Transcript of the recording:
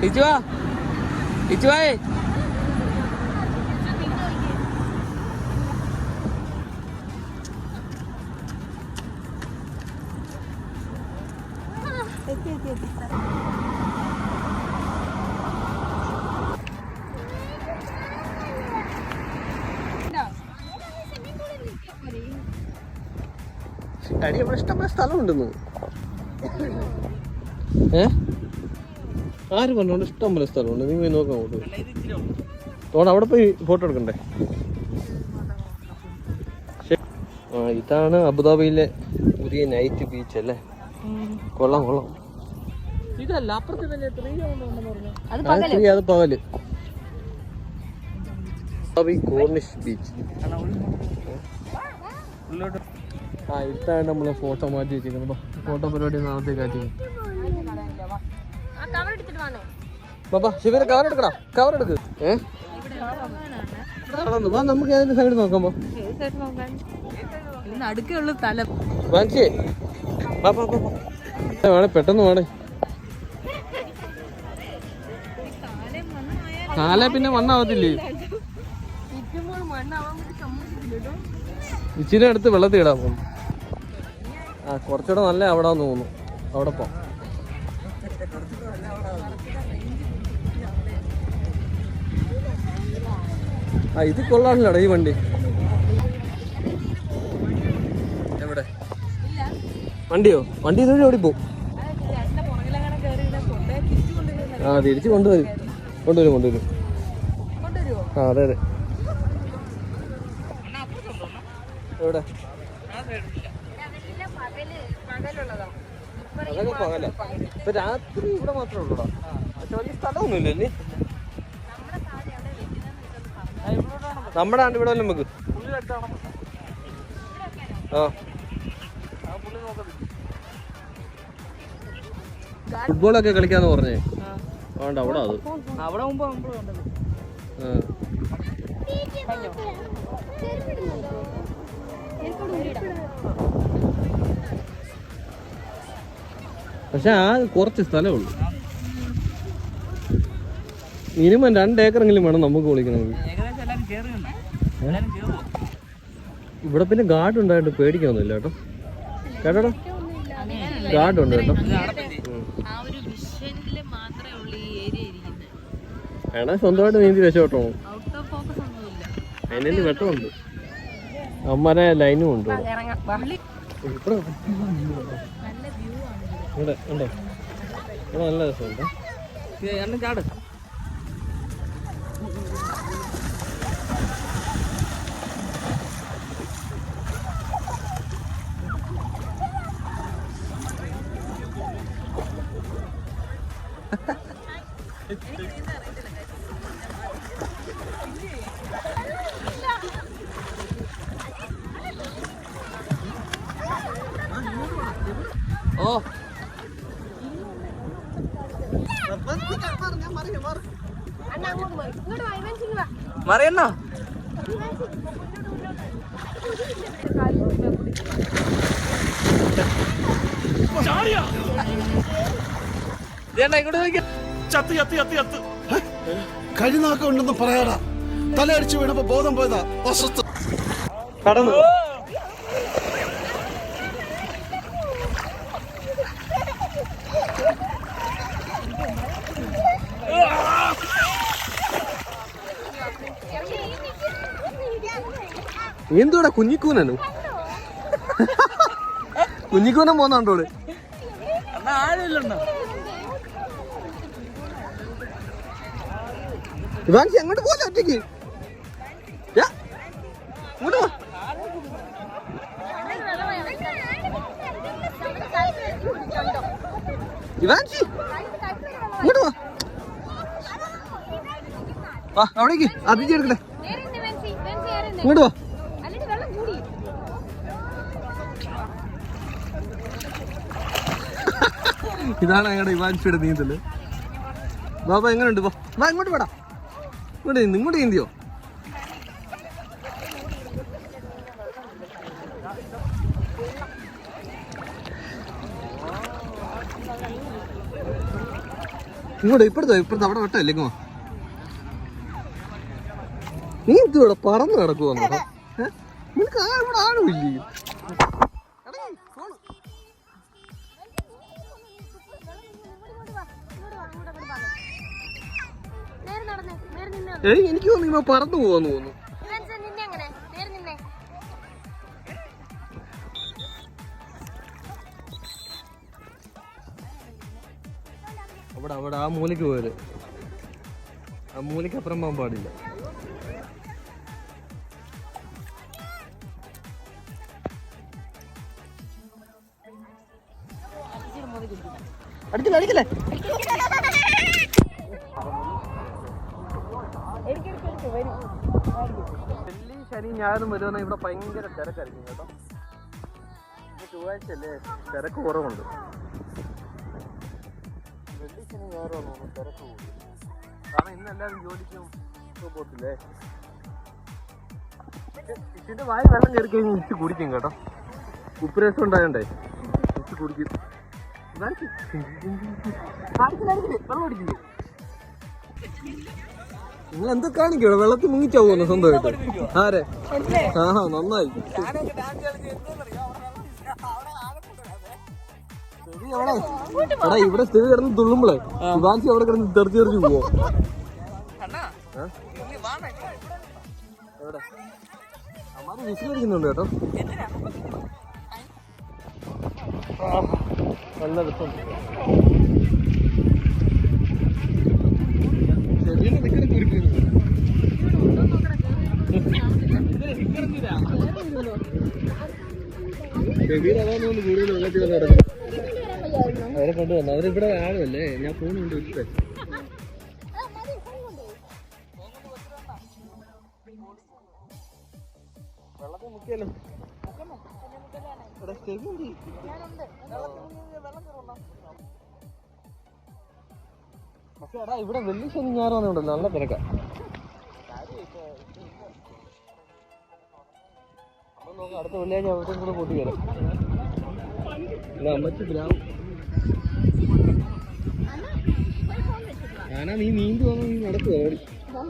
ഇച്ചുവാ ഇച്ചുവായേ അടി അവിടെ ഇഷ്ടംപോലെ സ്ഥലമുണ്ടെന്ന്. ആര് പറഞ്ഞോണ്ട് ഇഷ്ടംപോലെ സ്ഥലമുണ്ട്. നീ പോയി നോക്കാം അങ്ങോട്ട്. അവിടെ പോയി ഫോട്ടോ എടുക്കണ്ടേ? ഇതാണ് അബുദാബിയിലെ പുതിയ നൈറ്റ് ബീച്ച് അല്ലേ? കൊള്ളാം കൊള്ളാം. ഇതല്ല അപ്പുറത്ത് അത് പകല്. Corniche beach. ഇതാണ് നമ്മള് ഫോട്ടോ മാറ്റി വെച്ചിരിക്കുന്നത്. ഫോട്ടോ പരിപാടി നാളത്തേക്ക് ആറ്റി. ശിവര് കവർ എടുക്കടാ, കവർ എടുക്ക്. നമുക്ക് ഏതെങ്കിലും സൈഡ് നോക്കാം. വേണേ പെട്ടെന്ന് വേണേ. കാലേ പിന്നെ മണ്ണാവത്തില്ലേ? ഇച്ചിരി അടുത്ത് വെള്ളത്തിൽ ഇടാൻ പോകും. കുറച്ചുകൂടെ നല്ല അവിടെ തോന്നുന്നു. അവിടെ പോ. ഇത് കൊള്ളാണല്ലോടാ ഈ വണ്ടി. എവിടെ വണ്ടിയോ? വണ്ടി ഇതുവഴി ഓടിപ്പോ. തിരിച്ചു കൊണ്ടുവരും. അതെ അതെ. എവിടെ? അതൊക്കെ പകല. ഇപ്പൊ രാത്രി ഇവിടെ മാത്രമേ ഉള്ളൂടാ. പക്ഷെ വലിയ സ്ഥലമൊന്നുമില്ലേ? നമ്മുടെ ആണ്ട് ഇവിടെ നമുക്ക് ഫുട്ബോളൊക്കെ കളിക്കാന്ന് പറഞ്ഞേ. വേണ്ട അവിടെ അത് പക്ഷെ കുറച്ച് സ്ഥലമേ ഉള്ളൂ. മിനിമം 2 ഏക്കറെങ്കിലും വേണം നമുക്ക് വിളിക്കണമെങ്കിൽ. ഇവിടെ പിന്നെ ഗാർഡ് ഉണ്ടായിട്ട് പേടിക്കാനൊന്നുമില്ല കേട്ടോ. കേട്ടോടാ, ഗാർഡ് ഉണ്ട് കേട്ടോ. വേണേ സ്വന്തമായിട്ട് നീന്തി രക്ഷപ്പെട്ടോ. അതിന് വെട്ടമുണ്ട്. അമ്മരെ ലൈനും ഉണ്ട്. ഇവിടെ ഉണ്ടോ? ഇവിടെ നല്ല രസമുണ്ട്. ചാട്. ഓ മറിയണ്ണ കഴിനാക്കം ഉണ്ടെന്ന് പറയാടാ. തലയടിച്ചു വീണപ്പോ ബോധം പോയതാ. കടന്നു എന്തോടാ കുഞ്ഞിക്കൂനു? കുഞ്ഞിക്കൂനം പോന്നോള്. ഇവാൻസി അങ്ങോട്ട് പോലെ ഒറ്റയ്ക്ക്. ഇങ്ങോട്ട് പോ. ഇവാൻസി ഇങ്ങോട്ട് പോ. അവിടേക്ക് അതിഥി ഇങ്ങോട്ട് പോ. ഇതാണ് ഞങ്ങളുടെ ഇവാൻഷിയുടെ നീന്തല്. ബാബ എങ്ങനെയുണ്ട്? വാ ഇങ്ങോട്ട് വേടാ. ഇങ്ങോട്ട് നീന്തിയോ? ഇങ്ങോട്ട് ഇപ്പഴത്തെ അവിടെ വെട്ടല്ലേ ഇങ്ങോ. നീ എന്തുവിടെ പറന്ന് കിടക്കുവാന്നോ? നിനക്ക് ഇവിടെ ആണുമില്ലേ? എനിക്ക് തോന്നുന്നു ഇവ പറന്നു പോവാന്ന് തോന്നുന്നു. അവിടെ ആ മൂലയ്ക്ക് പോയത്, ആ മൂലയ്ക്ക് അപ്പുറം പോകാൻ പാടില്ല. അടിക്കില്ല അടിക്കില്ലേ. വെള്ളി ശനി ഞായറും വരുവാണെങ്കിൽ ഇവിടെ ഭയങ്കര തിരക്കായിരിക്കും കേട്ടോ. ചൊവ്വാഴ്ച അല്ലേ, തിരക്ക് കുറവുണ്ട്. വെള്ളി ശനി ഞായറും തിരക്ക് കൂടും. കാരണം ഇന്ന് എല്ലാവരും ജോലിക്കും പോകത്തില്ലേ. ഇതിന്റെ വായ വെള്ളം കയറി കഴിഞ്ഞ് ഇച്ച് കുടിക്കും കേട്ടോ. ഉപ്പ് രസം ഉണ്ടാകണ്ടേ, ഇച്ച് കുടിക്കും. നിങ്ങൾ എന്തൊക്കെ കാണിക്കോ? വെള്ളത്തിൽ മുങ്ങിച്ചാവുന്നു സ്വന്തമായിട്ട്. ആരെ? ആഹാ നന്നായി. എടാ ഇവിടെ സ്ഥിതി കിടന്ന് തുള്ളുമ്പളേ ശിവാൻസി അവിടെ കിടന്ന് തെറിച്ച് പോവോ? അമ്മാര് വിസിലടിക്കുന്നുണ്ട് കേട്ടോ. നല്ല രസം. അതാണെന്ന് കൂടുതൽ വെള്ളത്തിൽ വന്ന് കിടക്കും. അവരെ കൊണ്ടുവന്നു. അവരിവിടെ ആളുമല്ലേ, ഞാൻ ഫോണുണ്ട് ഇഷ്ടേ. വെള്ളത്തിൽ മുക്കിയല്ലോ. പക്ഷെ എടാ ഇവിടെ വെള്ളി ശനി ഞായർ വന്നുണ്ടല്ലോ നല്ല തിരക്കാ. അപ്പൊ നോക്കാം അടുത്ത വെള്ളിയാഴ്ച അവിടേക്കും കൂടെ കൂട്ടി കയറും. അമ്മച്ചി ഗ്രാമം ഞാനാ നീ നീന്തി വന്നു. നീ നടക്കുക ഓടി. വാ